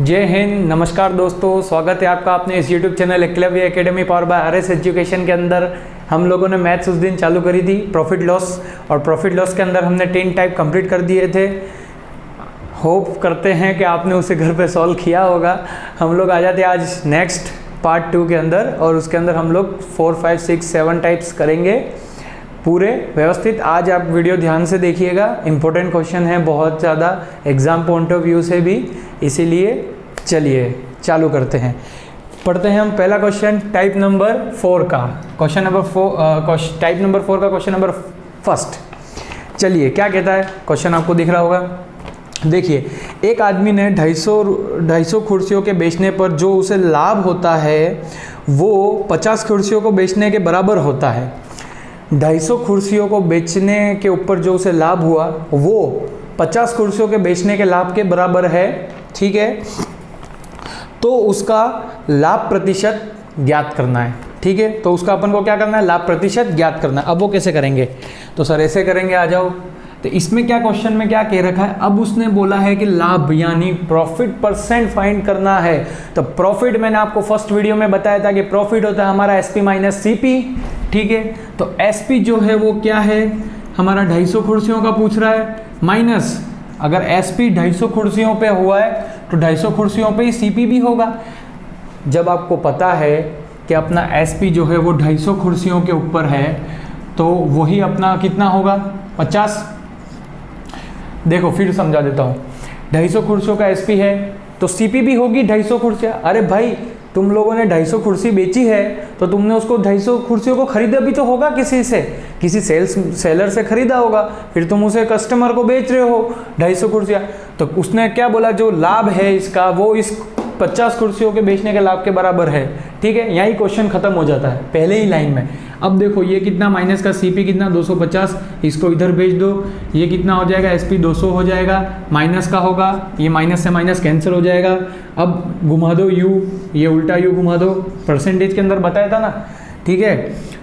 जय हिंद, नमस्कार दोस्तों, स्वागत है आपका अपने इस YouTube channel Eklavya academy power bye RS education के अंदर। हम लोगों ने मैथ्स उस दिन चालू करी थी प्रॉफिट लॉस, और प्रॉफिट लॉस के अंदर हमने 10 टाइप कंप्लीट कर दिए थे। होप करते हैं कि आपने उसे घर पे सॉल्व किया होगा। हम लोग आ जाते हैं आज नेक्स्ट पार्ट 2 के अंदर, और उसके अंदर हम लोग 4, 5, 6, 7 टाइप्स करेंगे पूरे व्यवस्थित। आज आप वीडियो ध्यान से देखिएगा, इंपॉर्टेंट क्वेश्चन है बहुत ज़्यादा एग्जाम पॉइंट ऑफ व्यू से भी, इसीलिए चलिए चालू करते हैं। पढ़ते हैं हम पहला क्वेश्चन टाइप नंबर 4 का, क्वेश्चन नंबर 4 टाइप नंबर 4 का क्वेश्चन नंबर फर्स्ट। चलिए क्या कहता है क्वेश्चन, आपको दिख रहा होगा। देखिए, एक आदमी ने 250 कुर्सियों के बेचने पर जो उसे लाभ होता है वो 50 कुर्सियों को बेचने के बराबर होता है। 250 कुर्सियों को बेचने के ऊपर जो उसे लाभ हुआ वो 50 कुर्सियों के बेचने के लाभ के बराबर है, ठीक है। तो उसका लाभ प्रतिशत ज्ञात करना है, ठीक है। तो उसका अपन को क्या करना है, लाभ प्रतिशत ज्ञात करना है। अब वो कैसे करेंगे, तो सर ऐसे करेंगे, आ जाओ। तो इसमें क्या क्वेश्चन में क्या कह रखा है, अब उसने बोला है कि लाभ यानी प्रॉफिट परसेंट फाइंड करना है। तो प्रॉफिट मैंने आपको फर्स्ट वीडियो में बताया था कि प्रॉफिट होता है हमारा एसपी माइनस सीपी, ठीक है। तो एसपी जो है वो क्या है, हमारा 250 कुर्सियों का पूछ रहा है, माइनस अगर एसपी 250 कुर्सियों पे हुआ है तो 250 कुर्सियों पे ही सीपी भी होगा। जब आपको पता है कि अपना एसपी जो है वो 250 कुर्सियों के ऊपर है तो वही अपना कितना होगा, 50। देखो फिर समझा देता हूँ, 250 कुर्सियों का एसपी है तो सीपी भी होगी 250 कुर्सियाँ। अरे भाई, तुम लोगों ने 250 कुर्सी बेची है तो तुमने उसको 250 कुर्सियों को खरीदा भी तो होगा किसी से, किसी सेलर से खरीदा होगा, फिर तुम उसे कस्टमर को बेच रहे हो 250 कुर्सियाँ। तो उसने क्या बोला, जो लाभ है इसका वो इस 50 कुर्सियों के बेचने के लाभ के बराबर है, ठीक है। यही क्वेश्चन खत्म हो जाता है पहले ही लाइन में। अब देखो ये कितना, माइनस का सीपी कितना 250, इसको इधर भेज दो, ये कितना हो जाएगा, एसपी 200 हो जाएगा, माइनस का होगा, ये माइनस से माइनस कैंसिल हो जाएगा। अब घुमा दो यू, ये उल्टा यू घुमा दो, परसेंटेज के अंदर बताया था ना, ठीक है।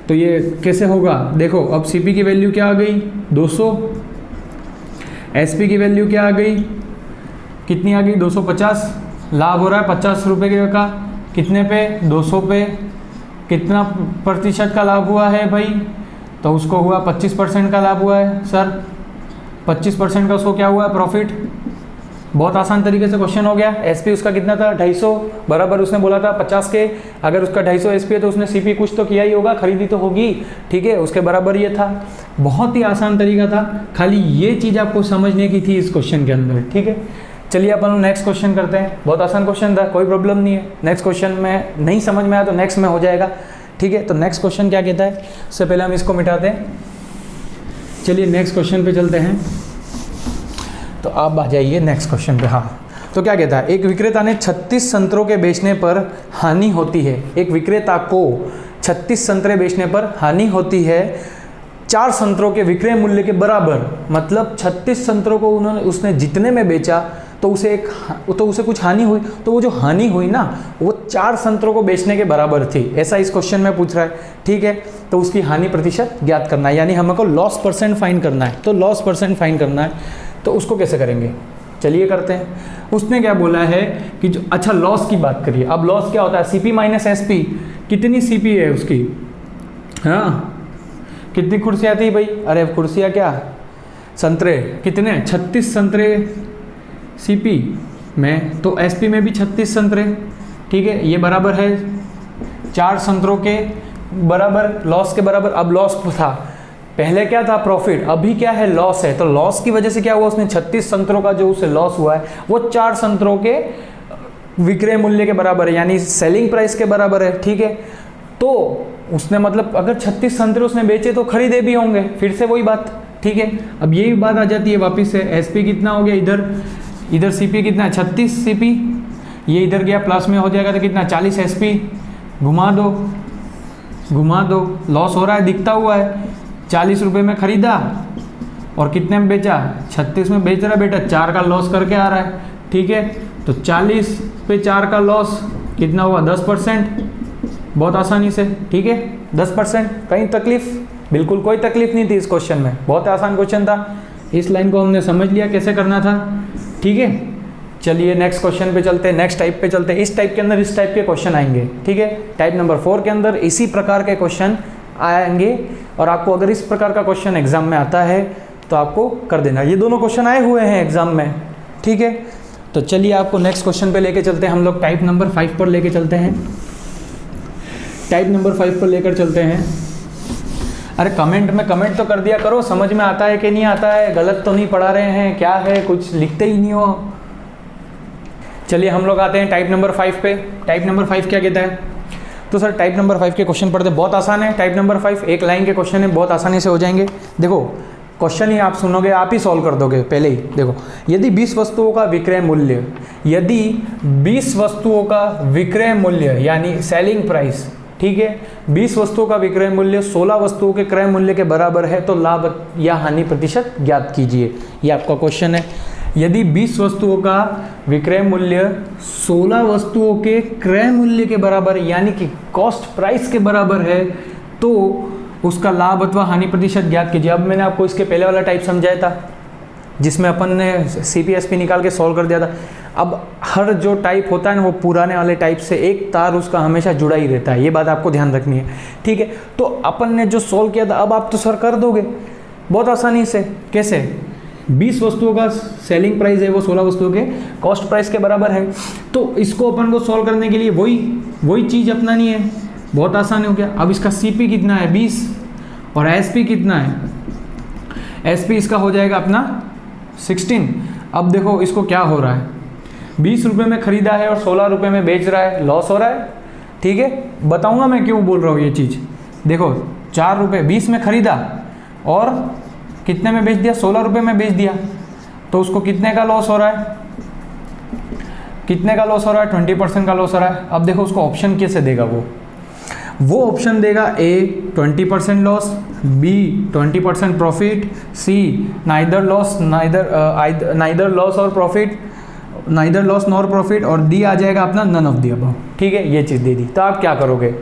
तो ये कैसे होगा, देखो अब सीपी की वैल्यू क्या आ गई 200, एसपी की वैल्यू क्या आ गई, कितनी आ गई 250, लाभ हो रहा है 50 रुपये का, कितने पे 200 पे, कितना प्रतिशत का लाभ हुआ है भाई, तो उसको हुआ 25% का लाभ हुआ है सर। 25% का उसको क्या हुआ है, प्रॉफिट। बहुत आसान तरीके से क्वेश्चन हो गया। एसपी उसका कितना था 250, बराबर उसने बोला था 50 के। अगर उसका 250 एसपी है तो उसने सीपी कुछ तो किया ही होगा, खरीदी तो होगी, ठीक है, उसके बराबर ये था। बहुत ही आसान तरीका था, खाली ये चीज़ आपको समझने की थी इस क्वेश्चन के अंदर, ठीक है। चलिए अपन नेक्स्ट क्वेश्चन करते हैं। बहुत आसान क्वेश्चन था, कोई प्रॉब्लम नहीं है। नेक्स्ट क्वेश्चन में नहीं समझ में आया तो नेक्स्ट में हो जाएगा, ठीक है। तो नेक्स्ट क्वेश्चन क्या कहता है, उससे पहले हम इसको मिटाते हैं। चलिए नेक्स्ट क्वेश्चन पे चलते हैं। तो आप आ जाइए नेक्स्ट क्वेश्चन पे। हाँ, तो क्या कहता है, एक विक्रेता ने 36 संतरों के बेचने पर हानि होती है। एक विक्रेता को 36 संतरे बेचने पर हानि होती है 4 संतरों के विक्रय मूल्य के बराबर। मतलब 36 संतरों को उसने जितने में बेचा तो उसे कुछ हानि हुई, तो वो जो हानि हुई ना वो 4 संतरों को बेचने के बराबर थी, ऐसा इस क्वेश्चन में पूछ रहा है, ठीक है। तो उसकी हानि प्रतिशत ज्ञात करना है, यानी हमको लॉस परसेंट फाइंड करना है। तो लॉस परसेंट फाइंड करना है, तो उसको कैसे करेंगे, चलिए करते हैं। उसने क्या बोला है कि जो, अच्छा लॉस की बात करिए। अब लॉस क्या होता है, सीपी माइनस एसपी। कितनी सीपी है उसकी, हाँ कितनी कुर्सियाँ थी भाई, अरे कुर्सियाँ क्या, संतरे कितने, 36 संतरे सीपी में, तो एसपी में भी 36 संतरे, ठीक है। ये बराबर है 4 संतरों के बराबर, लॉस के बराबर। अब लॉस था, पहले क्या था प्रॉफिट, अभी क्या है लॉस है। तो लॉस की वजह से क्या हुआ, उसने 36 संतरों का जो उसे लॉस हुआ है वो 4 संतरों के विक्रय मूल्य के बराबर है, यानी सेलिंग प्राइस के बराबर है, ठीक है। तो उसने मतलब अगर 36 संतरे उसने बेचे तो खरीदे भी होंगे, फिर से वही बात, ठीक है। अब यही बात आ जाती है वापस से, एसपी कितना हो गया, इधर सीपी कितना है 36 सीपी, ये इधर गया प्लस में हो जाएगा तो कितना 40 एसपी, घुमा दो, लॉस हो रहा है दिखता हुआ है। 40 रुपये में खरीदा और कितने में बेचा, 36 में बेच रहा है बेटा, 4 का लॉस करके आ रहा है, ठीक है। तो 40 पे 4 का लॉस कितना हुआ, 10%, बहुत आसानी से, ठीक है। 10%, कहीं तकलीफ, बिल्कुल कोई तकलीफ नहीं थी इस क्वेश्चन में, बहुत आसान क्वेश्चन था। इस लाइन को हमने समझ लिया कैसे करना था, ठीक है। चलिए नेक्स्ट क्वेश्चन पे चलते हैं, नेक्स्ट टाइप पे चलते हैं। इस टाइप के अंदर इस टाइप के क्वेश्चन आएंगे, ठीक है। टाइप नंबर 4 के अंदर इसी प्रकार के क्वेश्चन आएंगे और आपको अगर इस प्रकार का क्वेश्चन एग्जाम में आता है तो आपको कर देना। ये दोनों क्वेश्चन आए हुए हैं एग्जाम में, ठीक है। तो चलिए आपको नेक्स्ट क्वेश्चन पे लेके चलते हैं, हम लोग टाइप नंबर 5 पर लेके चलते हैं। टाइप नंबर 5 पर लेकर चलते हैं। अरे कमेंट में कमेंट तो कर दिया करो, समझ में आता है कि नहीं आता है, गलत तो नहीं पढ़ा रहे हैं, क्या है, कुछ लिखते ही नहीं हो। चलिए हम लोग आते हैं टाइप नंबर 5 पे। टाइप नंबर 5 क्या कहता है? तो सर टाइप नंबर 5 के क्वेश्चन पढ़ते, बहुत आसान है। टाइप नंबर 5 एक लाइन के क्वेश्चन है, बहुत आसानी से हो जाएंगे। देखो क्वेश्चन ही आप सुनोगे, आप ही सॉल्व कर दोगे पहले ही। देखो, यदि 20 वस्तुओं का विक्रय मूल्य, यदि 20 वस्तुओं का विक्रय मूल्य यानी सेलिंग प्राइस, ठीक है, 20 वस्तुओं का विक्रय मूल्य 16 वस्तुओं के क्रय मूल्य के बराबर है तो लाभ या हानि प्रतिशत ज्ञात कीजिए। ये आपका क्वेश्चन है। यदि 20 वस्तुओं का विक्रय मूल्य 16 वस्तुओं के क्रय मूल्य के बराबर यानी कि कॉस्ट प्राइस के बराबर है तो उसका लाभ अथवा हानि प्रतिशत ज्ञात कीजिए। अब मैंने आपको इसके पहले वाला टाइप समझाया था जिसमें अपन ने CPSP निकाल के सॉल्व कर दिया था। अब हर जो टाइप होता है ना, वो पुराने वाले टाइप से एक तार उसका हमेशा जुड़ा ही रहता है, ये बात आपको ध्यान रखनी है, ठीक है। तो अपन ने जो सॉल्व किया था, अब आप तो सर कर दोगे बहुत आसानी से। कैसे? 20 वस्तुओं का सेलिंग प्राइस है, वो 16 वस्तुओं के कॉस्ट प्राइस के बराबर है। तो इसको अपन को सॉल्व करने के लिए वही चीज़ अपनानी है, बहुत आसान हो गया। अब इसका CP कितना है? 20, और SP कितना है? SP इसका हो जाएगा अपना 16। अब देखो इसको क्या हो रहा है, 20 रुपये में खरीदा है और 16 रुपये में बेच रहा है, लॉस हो रहा है, ठीक है। बताऊंगा मैं क्यों बोल रहा हूँ ये चीज़। देखो 4 रुपये 20 में खरीदा और कितने में बेच दिया? 16 रुपये में बेच दिया, तो उसको कितने का लॉस हो रहा है? कितने का लॉस हो रहा है? 20% का लॉस हो रहा है। अब देखो उसको ऑप्शन कैसे देगा, वो ऑप्शन देगा A 20% loss, B 20% profit, C neither loss और profit, neither loss nor profit, और D आ जाएगा अपना नन ऑफ दी अबव, ठीक है। ये चीज़ दे दी। तो आप क्या करोगे?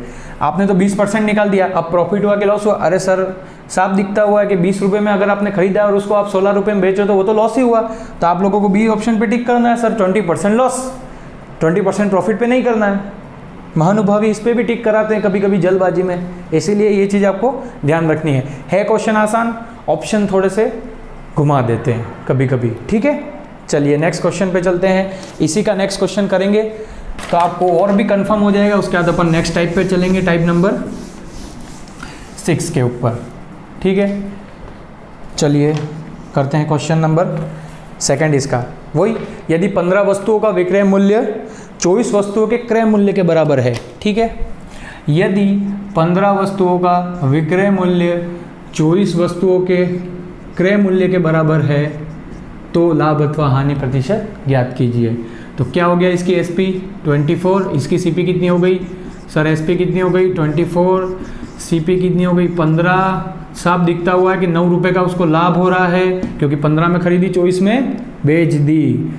आपने तो 20% निकाल दिया, अब प्रॉफिट हुआ कि लॉस हुआ? अरे सर साफ दिखता हुआ है कि 20 रुपये में अगर आपने खरीदा और उसको आप 16 रुपये में बेचो तो वो तो लॉस ही हुआ। तो आप लोगों को B ऑप्शन पे टिक करना है सर, 20% लॉस, 20% प्रॉफिट पे नहीं करना है। महानुभावी इस पे भी टिक कराते हैं कभी कभी जल्दबाजी में, इसीलिए ये चीज़ आपको ध्यान रखनी है क्वेश्चन आसान, ऑप्शन थोड़े से घुमा देते हैं कभी कभी, ठीक है। चलिए नेक्स्ट क्वेश्चन पे चलते हैं। इसी का नेक्स्ट क्वेश्चन करेंगे तो आपको और भी कंफर्म हो जाएगा। उसके बाद अपन नेक्स्ट टाइप पे चलेंगे, टाइप नंबर 6 के ऊपर, ठीक है। चलिए करते हैं क्वेश्चन नंबर 2 इसका। वही, यदि 15 वस्तुओं का विक्रय मूल्य 24 वस्तुओं के क्रय मूल्य के बराबर है, ठीक है। यदि 15 वस्तुओं का विक्रय मूल्य 24 वस्तुओं के क्रय मूल्य के बराबर है तो लाभ अथवा हानि प्रतिशत ज्ञात कीजिए। तो क्या हो गया? इसकी SP 24, इसकी CP कितनी हो गई सर? SP कितनी हो गई? 24, CP कितनी हो गई? 15। साफ दिखता हुआ है कि 9 रुपये का उसको लाभ हो रहा है क्योंकि 15 में खरीदी, 24 में बेच दी,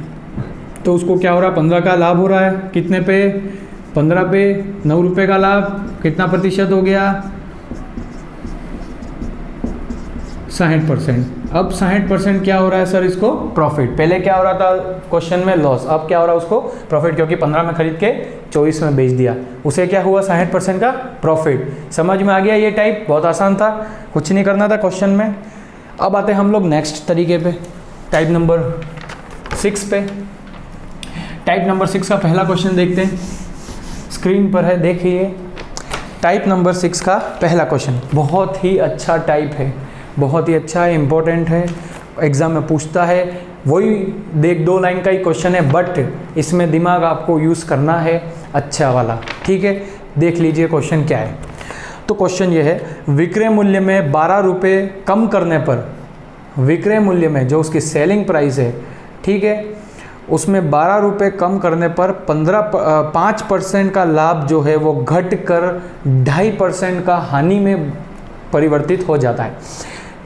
तो उसको क्या हो रहा है? 15 का लाभ हो रहा है। कितने पे? 15 पे 9 रुपये का लाभ, कितना प्रतिशत हो गया? 60%। अब 60% क्या हो रहा है सर? इसको प्रॉफिट। पहले क्या हो रहा था क्वेश्चन में? लॉस। अब क्या हो रहा है उसको? प्रॉफिट, क्योंकि 15 में खरीद के 24 में बेच दिया, उसे क्या हुआ? 60% का प्रॉफिट। समझ में आ गया? ये टाइप बहुत आसान था, कुछ नहीं करना था क्वेश्चन में। अब आते हैं हम लोग नेक्स्ट तरीके पे, टाइप नंबर 6 पे। टाइप नंबर 6 का पहला क्वेश्चन देखते हैं, स्क्रीन पर है, देखिए। टाइप नंबर 6 का पहला क्वेश्चन बहुत ही अच्छा टाइप है, बहुत ही अच्छा है, इम्पोर्टेंट है, एग्ज़ाम में पूछता है। वही 2 लाइन का ही क्वेश्चन है, बट इसमें दिमाग आपको यूज़ करना है अच्छा वाला, ठीक है। देख लीजिए क्वेश्चन क्या है। तो क्वेश्चन ये है, विक्रय मूल्य में 12 रुपये कम करने पर, विक्रय मूल्य में जो उसकी सेलिंग प्राइस है, ठीक है, उसमें 12 रुपये कम करने पर 5% का लाभ जो है वो घट कर 2.5% का हानि में परिवर्तित हो जाता है।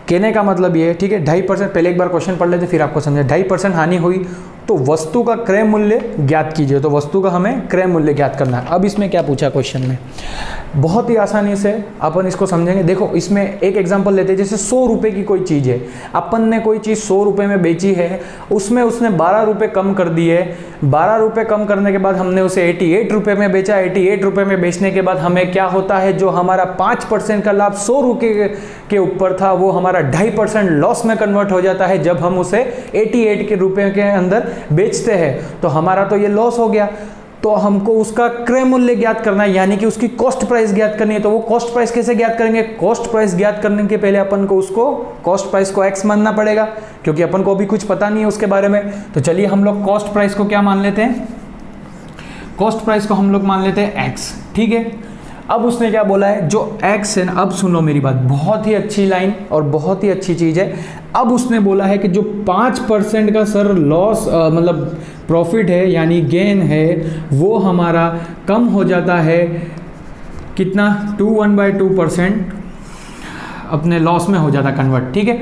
कहने का मतलब ये है, ठीक है, 2.5%। पहले एक बार क्वेश्चन पढ़ लेते फिर आपको समझे। 2.5% हानि हुई तो वस्तु का क्रय मूल्य ज्ञात कीजिए। तो वस्तु का हमें क्रय मूल्य ज्ञात करना है। अब इसमें क्या पूछा क्वेश्चन में, बहुत ही आसानी से अपन इसको समझेंगे। देखो इसमें एक एग्जांपल लेते हैं, जैसे 100 रुपये की कोई चीज़ है, अपन ने कोई चीज़ 100 रुपये में बेची है, उसमें उसने 12 रुपये कम कर दिए। 12 रुपये कम करने के बाद हमने उसे 88 रुपये में बेचा। 88 रुपये में बेचने के बाद हमें क्या होता है, जो हमारा 5% का लाभ 100 रुपये के ऊपर था, वो हमारा 2.5% लॉस में कन्वर्ट हो जाता है जब हम उसे 88 के रुपये के अंदर बेचते हैं। तो हमारा तो ये लॉस हो गया। तो हमको उसका क्रय मूल्य ज्ञात करना है, यानी कि उसकी कॉस्ट प्राइस ज्ञात करनी है। तो वो कॉस्ट प्राइस कैसे ज्ञात करेंगे, कॉस्ट प्राइस ज्ञात करने के पहले अपन को उसको कॉस्ट प्राइस को x मानना पड़ेगा, क्योंकि अपन को अभी कुछ पता नहीं है उसके बारे में। तो चलिए हम लोग कॉस्ट प्राइस को क्या मान लेते हैं, कॉस्ट प्राइस को हम लोग मान लेते हैं x, ठीक है। अब उसने क्या बोला है, जो x है ना, अब सुनो मेरी बात, बहुत ही अच्छी लाइन और बहुत ही अच्छी चीज़ है। अब उसने बोला है कि जो 5% का सर लॉस मतलब प्रॉफिट है यानी गेन है, वो हमारा कम हो जाता है कितना, 1/2% अपने लॉस में हो जाता है कन्वर्ट, ठीक है।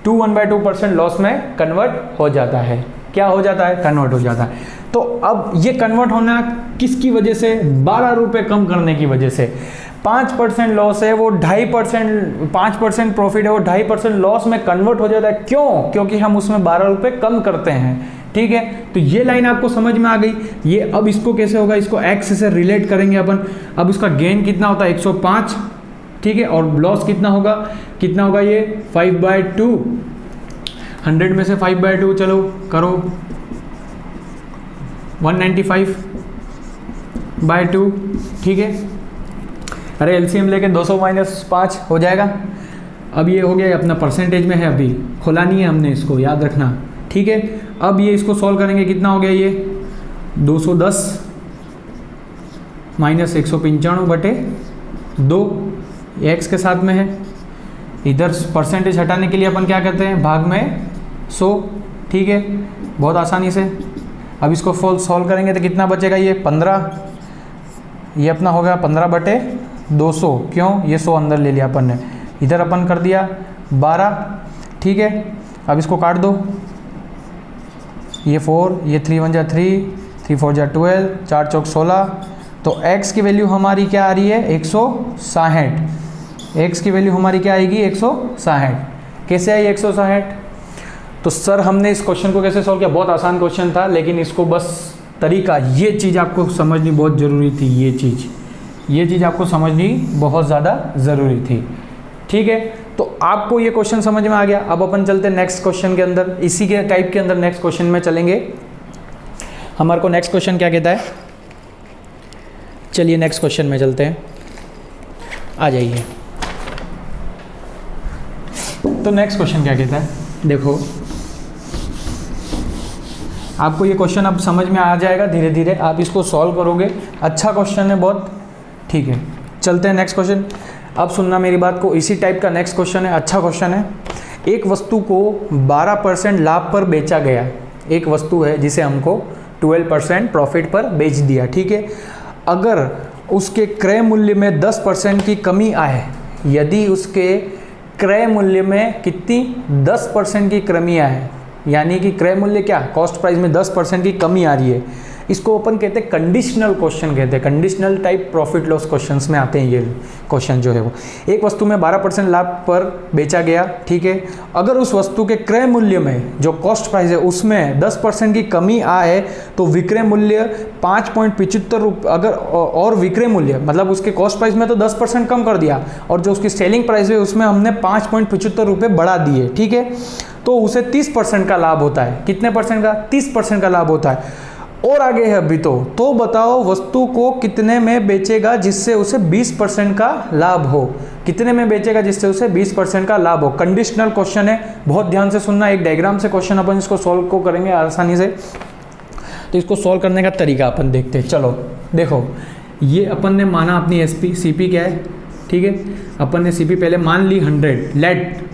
1/2% लॉस में कन्वर्ट हो जाता है। क्या हो जाता है, कन्वर्ट हो जाता है। तो अब ये कन्वर्ट होना किसकी वजह से, 12 रुपये कम करने की वजह से। 5% लॉस है, वो 2.5%, 5% प्रॉफिट है, वो 2.5% लॉस में कन्वर्ट हो जाता है। क्यों, क्योंकि हम उसमें 12 रुपये कम करते हैं, ठीक है। तो ये लाइन आपको समझ में आ गई। ये अब इसको कैसे होगा, इसको x से रिलेट करेंगे अपन। अब इसका गेन कितना होता है, 105, ठीक है, और लॉस कितना होगा ये 5/2, 100 में से 5/2 चलो करो, 195/2, ठीक है। अरे एलसीएम लेके 200 - 5 हो जाएगा। अब ये हो गया अपना परसेंटेज में है, अभी खोला नहीं है हमने, इसको याद रखना, ठीक है। अब ये इसको सॉल्व करेंगे, कितना हो गया ये 210 - 195/2, एक्स के साथ में है। इधर परसेंटेज हटाने के लिए अपन क्या करते हैं, भाग में 100, ठीक है, बहुत आसानी से। अब इसको सॉल्व करेंगे तो कितना बचेगा, ये 15, ये अपना हो गया 15/200। क्यों, ये 100 अंदर ले लिया अपन ने, इधर अपन कर दिया 12, ठीक है। अब इसको काट दो, ये 4, ये 3 1 जा 3, 3 4 जा 12, 4 चौक 16। तो x की वैल्यू हमारी क्या आ रही है, 160। x की वैल्यू हमारी क्या आएगी, 160। कैसे आई 160? तो सर हमने इस क्वेश्चन को कैसे सॉल्व किया, बहुत आसान क्वेश्चन था, लेकिन इसको बस तरीका, ये चीज़ आपको समझनी बहुत ज़रूरी थी। ये चीज़ आपको समझनी बहुत ज़्यादा ज़रूरी थी, ठीक है। तो आपको ये क्वेश्चन समझ में आ गया। अब अपन चलते हैं नेक्स्ट क्वेश्चन के अंदर, इसी के टाइप के अंदर नेक्स्ट क्वेश्चन में चलेंगे। हमारे को नेक्स्ट क्वेश्चन क्या कहता है, चलिए नेक्स्ट क्वेश्चन में चलते हैं, आ जाइए। तो नेक्स्ट क्वेश्चन क्या कहता है, देखो आपको ये क्वेश्चन अब समझ में आ जाएगा, धीरे धीरे आप इसको सॉल्व करोगे। अच्छा क्वेश्चन है बहुत, ठीक है। चलते हैं नेक्स्ट क्वेश्चन। अब सुनना मेरी बात को, इसी टाइप का नेक्स्ट क्वेश्चन है, अच्छा क्वेश्चन है। एक वस्तु को 12% लाभ पर बेचा गया, एक वस्तु है जिसे हमको 12% प्रॉफिट पर बेच दिया, ठीक है। अगर उसके क्रय मूल्य में 10% की कमी आए, यदि उसके क्रय मूल्य में कितनी 10% की कमी आए, यानी कि क्रय मूल्य क्या, कॉस्ट प्राइस में 10% की कमी आ रही है, इसको अपन कहते हैं कंडीशनल क्वेश्चन कहते हैं। Conditional type profit loss questions में आते हैं ये क्वेश्चन जो है वो। एक वस्तु में 12% लाभ पर बेचा गया, ठीक है। अगर उस वस्तु के क्रय मूल्य में जो कॉस्ट प्राइस है उसमें 10% की कमी आए तो विक्रय मूल्य 5.75 रुपये, अगर और विक्रय मूल्य मतलब उसके कॉस्ट प्राइस में तो 10% कम कर दिया और जो उसकी सेलिंग प्राइस है उसमें हमने 5.75 रुपये बढ़ा दिए, ठीक है। तो उसे 30% का लाभ होता है। कितने परसेंट का, 30% का लाभ होता है। और आगे है अभी तो बताओ वस्तु को कितने में बेचेगा जिससे उसे 20% का लाभ हो, कितने में बेचेगा जिससे उसे 20% का लाभ हो। कंडीशनल क्वेश्चन है, बहुत ध्यान से सुनना। एक डायग्राम से क्वेश्चन अपन इसको सॉल्व को करेंगे आसानी से। तो इसको सॉल्व करने का तरीका अपन देखते हैं। चलो देखो, ये अपन ने माना अपनी सीपी क्या है, ठीक है। अपन ने सीपी पहले मान ली 100 लेट,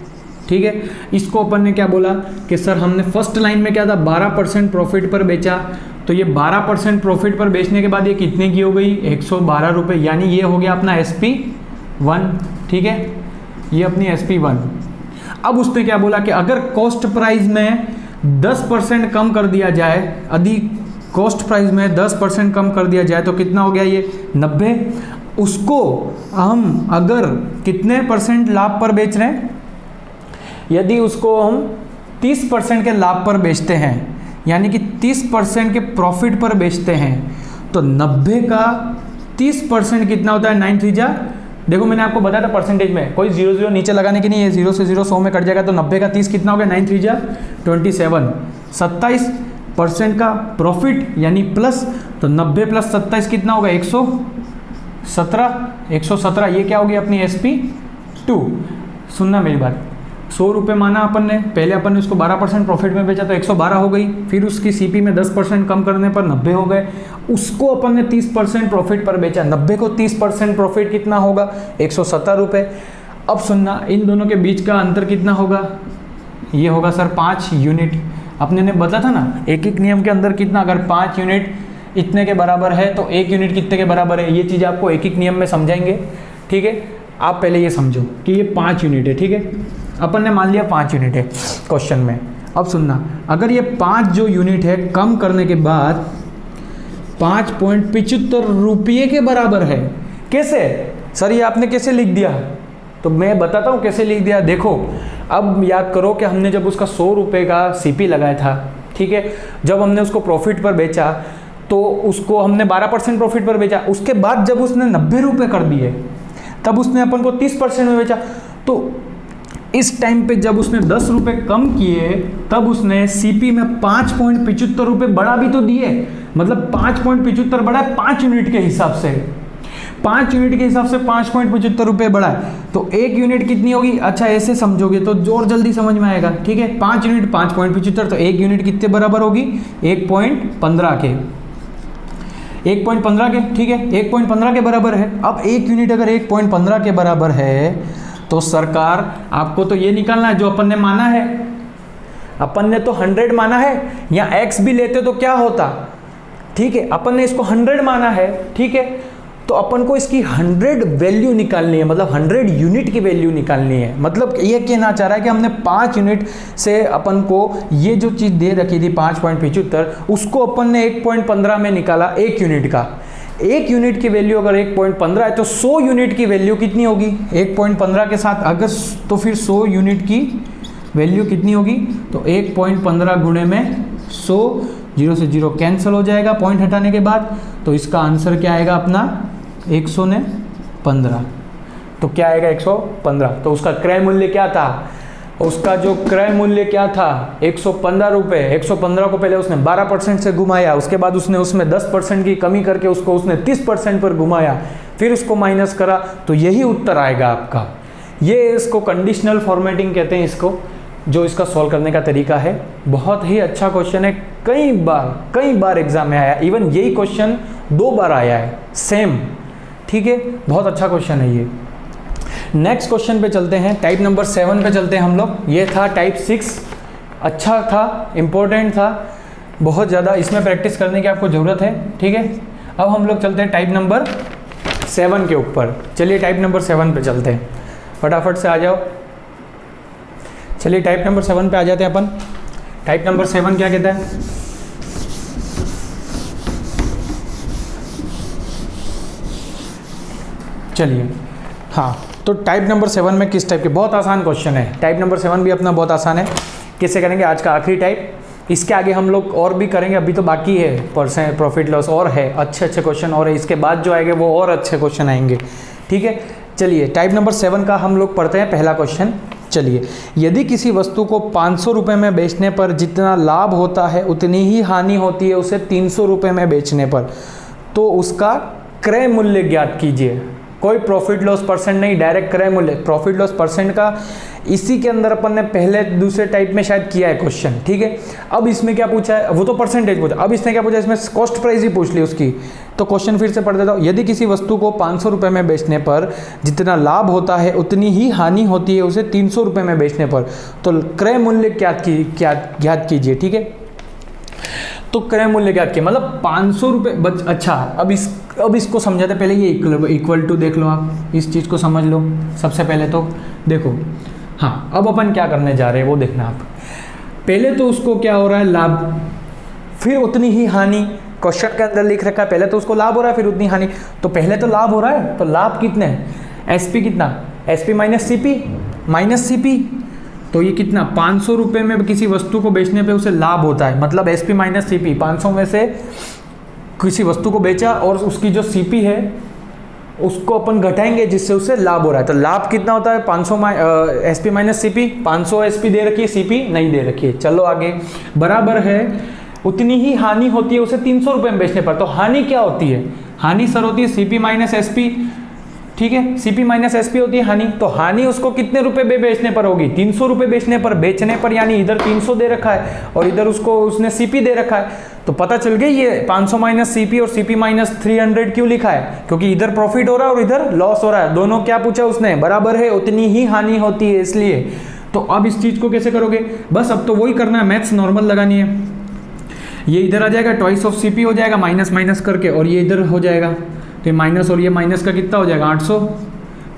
ठीक है। इसको अपन ने क्या बोला कि सर हमने फर्स्ट लाइन में क्या था, 12% प्रॉफिट पर बेचा। तो ये 12% प्रॉफिट पर बेचने के बाद ये कितने की हो गई, 112 रुपये, यानी ये हो गया अपना SP1, ठीक है। ये अपनी SP1। अब उसने क्या बोला कि अगर कॉस्ट प्राइस में 10% कम कर दिया जाए, यदि कॉस्ट प्राइस में 10% कम कर दिया जाए तो कितना हो गया ये 90। उसको हम अगर कितने परसेंट लाभ पर बेच रहे हैं, यदि उसको हम 30% के लाभ पर बेचते हैं, यानी कि 30% के प्रॉफिट पर बेचते हैं, तो 90 का 30% कितना होता है 9 3 जा। देखो मैंने आपको बताया था परसेंटेज में कोई 0 0 नीचे लगाने की नहीं है, 0 से 0 100 में कट जाएगा, तो 90 का 30 कितना हो गया 9 3 जा 27। 27% का प्रॉफिट यानी प्लस, तो 90 प्लस 27 कितना होगा 117। ये क्या होगी अपनी SP2। सुनना मेरी बात, 100 रुपये माना अपन ने, पहले अपन ने उसको 12% प्रॉफिट में बेचा तो 112 हो गई, फिर उसकी CP में 10% कम करने पर 90 हो गए, उसको अपन ने 30% प्रॉफिट पर बेचा, 90 को 30% प्रॉफिट कितना होगा 117 रुपये। अब सुनना, इन दोनों के बीच का अंतर कितना होगा, ये होगा सर 5 यूनिट। अपने ने बताया था ना एक एक नियम के अंदर कितना, अगर 5 यूनिट इतने के बराबर है तो 1 यूनिट कितने के बराबर है, ये चीज़ आपको एक एक नियम में समझाएंगे। ठीक है, आप पहले ये समझो कि ये 5 यूनिट है। ठीक है, अपन ने मान लिया 5 यूनिट है क्वेश्चन में। अब सुनना, अगर ये 5 जो यूनिट है कम करने के बाद 5.75 रुपये के बराबर है, कैसे सर ये आपने कैसे लिख दिया, तो मैं बताता हूँ कैसे लिख दिया। देखो अब याद करो कि हमने जब उसका 100 रुपये का CP लगाया था, ठीक है, जब हमने उसको प्रॉफिट पर बेचा तो उसको हमने 12% प्रॉफिट पर बेचा, उसके बाद जब उसने 90 रुपये कर दिए तब उसने अपन को 30% में बेचा। तो इस टाइम पे जब उसने 10 रुपये कम किए तब उसने CP में 5.75 रुपये बढ़ा भी तो दिए, मतलब 5.75 बढ़ा है 5 यूनिट के हिसाब से, 5 यूनिट के हिसाब से 5.75 रुपये बढ़ा है, तो 1 यूनिट कितनी होगी। अच्छा ऐसे समझोगे तो जोर जल्दी समझ में आएगा। ठीक है, 5 यूनिट 5.75, तो 1 यूनिट कितने बराबर होगी 1.15 के, 1.15 के। ठीक है, 1.15 के बराबर है। अब 1 यूनिट अगर 1.15 के बराबर है तो सरकार आपको तो ये निकालना है जो अपन ने माना है, अपन ने तो 100 माना है, या x भी लेते तो क्या होता। ठीक है, अपन ने इसको 100 माना है, ठीक है, तो अपन को इसकी 100 वैल्यू निकालनी है, मतलब 100 यूनिट की वैल्यू निकालनी है। मतलब ये कहना चाह रहा है कि हमने 5 यूनिट से अपन को ये जो चीज़ दे रखी थी 5.75, उसको अपन ने 1.15 में निकाला 1 यूनिट का। 1 यूनिट की वैल्यू अगर 1.15 है तो 100 यूनिट की वैल्यू कितनी होगी 1.15 के साथ, अगर तो फिर 100 यूनिट की वैल्यू कितनी होगी, तो 1.15 गुणे में 100, 0 से 0 कैंसिल हो जाएगा पॉइंट हटाने के बाद, तो इसका आंसर क्या आएगा अपना 115। तो क्या आएगा 115, तो उसका क्रय मूल्य क्या था, उसका जो क्रय मूल्य क्या था 115 रुपये। 115 को पहले उसने 12% से घुमाया, उसके बाद उसने उसमें 10% की कमी करके उसको उसने 30% पर घुमाया, फिर उसको माइनस करा, तो यही उत्तर आएगा आपका। ये इसको कंडीशनल फॉर्मेटिंग कहते हैं इसको, जो इसका सॉल्व करने का तरीका है। बहुत ही अच्छा क्वेश्चन है, कई बार एग्जाम में आया, इवन यही क्वेश्चन 2 बार आया है सेम। ठीक है, बहुत अच्छा क्वेश्चन है ये। नेक्स्ट क्वेश्चन पे चलते हैं, टाइप नंबर 7 पे चलते हैं हम लोग। ये था टाइप 6, अच्छा था, इम्पोर्टेंट था, बहुत ज़्यादा, इसमें प्रैक्टिस करने की आपको ज़रूरत है। ठीक है, अब हम लोग चलते हैं टाइप नंबर 7 के ऊपर। चलिए टाइप नंबर 7 पे चलते हैं, फटाफट से आ जाओ। चलिए टाइप नंबर 7 पे आ जाते हैं अपन। टाइप नंबर 7 क्या कहता है, चलिए हाँ, तो टाइप नंबर 7 में किस टाइप के, बहुत आसान क्वेश्चन है। टाइप नंबर 7 भी अपना बहुत आसान है। किससे करेंगे, आज का आखिरी टाइप, इसके आगे हम लोग और भी करेंगे, अभी तो बाकी है परसेंट प्रॉफिट लॉस और है, अच्छे क्वेश्चन और है, इसके बाद जो आएंगे वो और अच्छे क्वेश्चन आएंगे। ठीक है, चलिए टाइप नंबर 7 का हम लोग पढ़ते हैं पहला क्वेश्चन। चलिए, यदि किसी वस्तु को 500 रुपये में बेचने पर जितना लाभ होता है उतनी ही हानि होती है उसे 300 रुपये में बेचने पर, तो उसका क्रय मूल्य ज्ञात कीजिए। कोई प्रॉफिट लॉस परसेंट नहीं, डायरेक्ट क्रय मूल्य। प्रॉफिट लॉस परसेंट का इसी के अंदर अपन ने पहले दूसरे टाइप में शायद किया है क्वेश्चन। ठीक है, अब इसमें क्या पूछा है, वो तो परसेंटेज पूछा, अब इसने क्या पूछा, इसमें कॉस्ट प्राइस ही पूछ ली उसकी। तो क्वेश्चन फिर से पढ़ देता हूँ। यदि किसी वस्तु को 500 रुपये में बेचने पर जितना लाभ होता है उतनी ही हानि होती है उसे 300 रुपये में बेचने पर, तो क्रय मूल्य ज्ञात कीजिए। ठीक है, तो क्रय मूल्य ज्ञात किया, मतलब 500 रुपये। अच्छा, अब इसको समझाते, पहले ये इक्वल टू देख लो, आप इस चीज़ को समझ लो सबसे पहले। तो देखो हाँ, अब अपन क्या करने जा रहे हैं वो देखना आप। पहले तो उसको क्या हो रहा है, लाभ, फिर उतनी ही हानि। क्वेश्चन के अंदर लिख रखा है पहले तो उसको लाभ हो रहा है फिर उतनी हानि, तो पहले तो लाभ हो रहा है, तो लाभ कितने हैं, एसपी कितना, एसपी माइनस सीपी, तो ये कितना 500 रुपये में किसी वस्तु को बेचने पे उसे लाभ होता है, मतलब एसपी माइनस सीपी, 500 में से किसी वस्तु को बेचा और उसकी जो सीपी है उसको अपन घटाएंगे जिससे उसे लाभ हो रहा है, तो लाभ कितना होता है 500 एसपी माइनस सीपी, 500 एसपी दे रखी है, सीपी नहीं दे रखी है। चलो आगे, बराबर है उतनी ही हानि होती है उसे 300 रुपये में बेचने पर। तो हानि क्या होती है, हानि सर होती है सीपी माइनस एसपी, ठीक है, सीपी माइनस एसपी होती है हानि। तो हानि उसको कितने रुपए में बेचने पर होगी, 300 रुपये बेचने पर, यानी इधर 300 दे रखा है और इधर उसको उसने सीपी दे रखा है, तो पता चल गई ये 500 माइनस सीपी और सीपी माइनस 300 क्यों लिखा है, क्योंकि इधर प्रॉफिट हो रहा है और इधर लॉस हो रहा है, दोनों क्या पूछा उसने, बराबर है उतनी ही हानि होती है इसलिए। तो अब इस चीज को कैसे करोगे, बस अब तो वही करना है, मैथ्स नॉर्मल लगानी है, ये इधर आ जाएगा ट्वाइस ऑफ सीपी हो जाएगा माइनस माइनस करके, और ये इधर हो जाएगा, तो ये माइनस और ये माइनस का कितना हो जाएगा 800,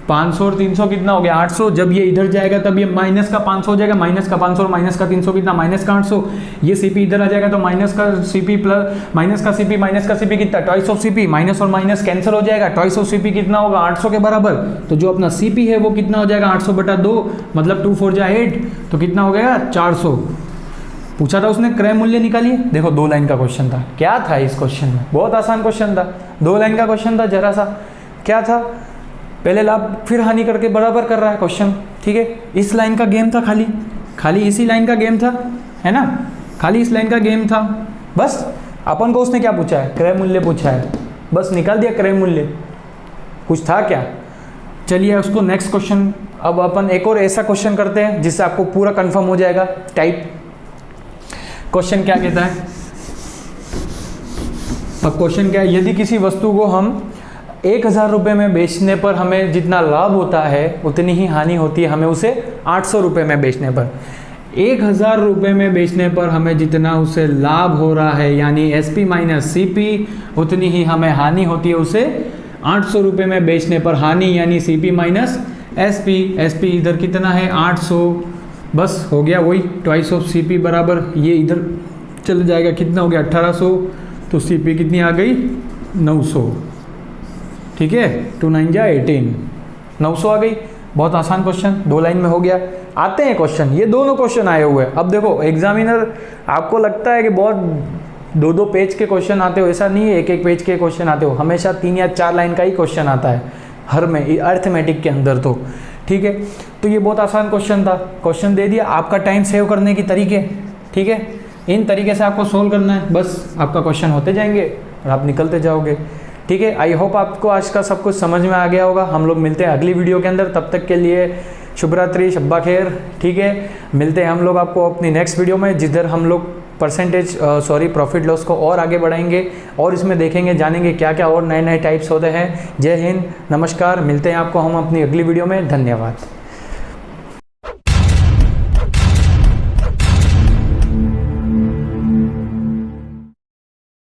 500 और 300 कितना हो गया 800, जब ये इधर जाएगा तब ये माइनस का 500 हो जाएगा, माइनस का 500 और माइनस का 300 कितना, माइनस का 800, ये सीपी इधर आ जाएगा तो माइनस का सीपी प्लस माइनस का सीपी कितना, ट्वाइस ऑफ सीपी, माइनस और माइनस कैंसिल हो जाएगा, ट्वाइस ऑफ सीपी कितना होगा 800 के बराबर, तो जो अपना सीपी है वो कितना हो जाएगा 800/2, मतलब 2 4 जा 8, तो कितना हो गया 400। पूछा था उसने क्रय मूल्य निकालिए, देखो 2 लाइन का क्वेश्चन था, क्या था इस क्वेश्चन में, बहुत आसान क्वेश्चन था, 2 लाइन का क्वेश्चन था, जरा सा क्या था, पहले लाभ फिर हानि करके बराबर कर रहा है क्वेश्चन, ठीक है, इस लाइन का गेम था, खाली इसी लाइन का गेम था, है ना, खाली इस लाइन का गेम था, बस अपन को उसने क्या पूछा है, क्रय मूल्य पूछा है, बस निकाल दिया क्रय मूल्य, कुछ था क्या। चलिए उसको नेक्स्ट क्वेश्चन, अब अपन एक और ऐसा क्वेश्चन करते हैं जिससे आपको पूरा कंफर्म हो जाएगा टाइप। क्वेश्चन क्या कहता है, अब क्वेश्चन क्या है, यदि किसी वस्तु को हम 1000 रुपये में बेचने पर हमें जितना लाभ होता है उतनी ही हानि होती है हमें उसे 800 रुपये में बेचने पर। 1000 रुपये में बेचने पर हमें जितना उसे लाभ हो रहा है यानी एसपी माइनस सीपी, उतनी ही हमें हानि होती है उसे 800 रुपये में बेचने पर। हानि यानी सीपी माइनस एसपी, एसपी इधर कितना है 800, बस हो गया वही ट्वाइस ऑफ सीपी बराबर ये इधर चल जाएगा, कितना हो गया 1800, तो सीपी कितनी आ गई 900, ठीक है, 2 9 जा 18, 900 आ गई। बहुत आसान क्वेश्चन, 2 लाइन में हो गया। आते हैं क्वेश्चन, ये दोनों क्वेश्चन आए हुए हैं। अब देखो एग्जामिनर आपको लगता है कि बहुत 2-2 पेज के क्वेश्चन आते हो, ऐसा नहीं है, 1-1 पेज के क्वेश्चन आते हो, हमेशा 3 या 4 लाइन का ही क्वेश्चन आता है हर में अर्थमेटिक के अंदर, तो ठीक है। तो ये बहुत आसान क्वेश्चन था, क्वेश्चन दे दिया, आपका टाइम सेव करने की तरीके, ठीक है, इन तरीके से आपको सोल्व करना है, बस आपका क्वेश्चन होते जाएंगे और आप निकलते जाओगे, ठीक है। आई होप आपको आज का सब कुछ समझ में आ गया होगा। हम लोग मिलते हैं अगली वीडियो के अंदर, तब तक के लिए शुभ रात्रि, शब्बा खैर, ठीक है। मिलते हैं हम लोग आपको अपनी नेक्स्ट वीडियो में, जिधर हम लोग प्रॉफिट लॉस को और आगे बढ़ाएंगे और इसमें देखेंगे जानेंगे क्या क्या और नए नए टाइप्स होते हैं। जय हिंद, नमस्कार, मिलते हैं आपको हम अपनी अगली वीडियो में, धन्यवाद।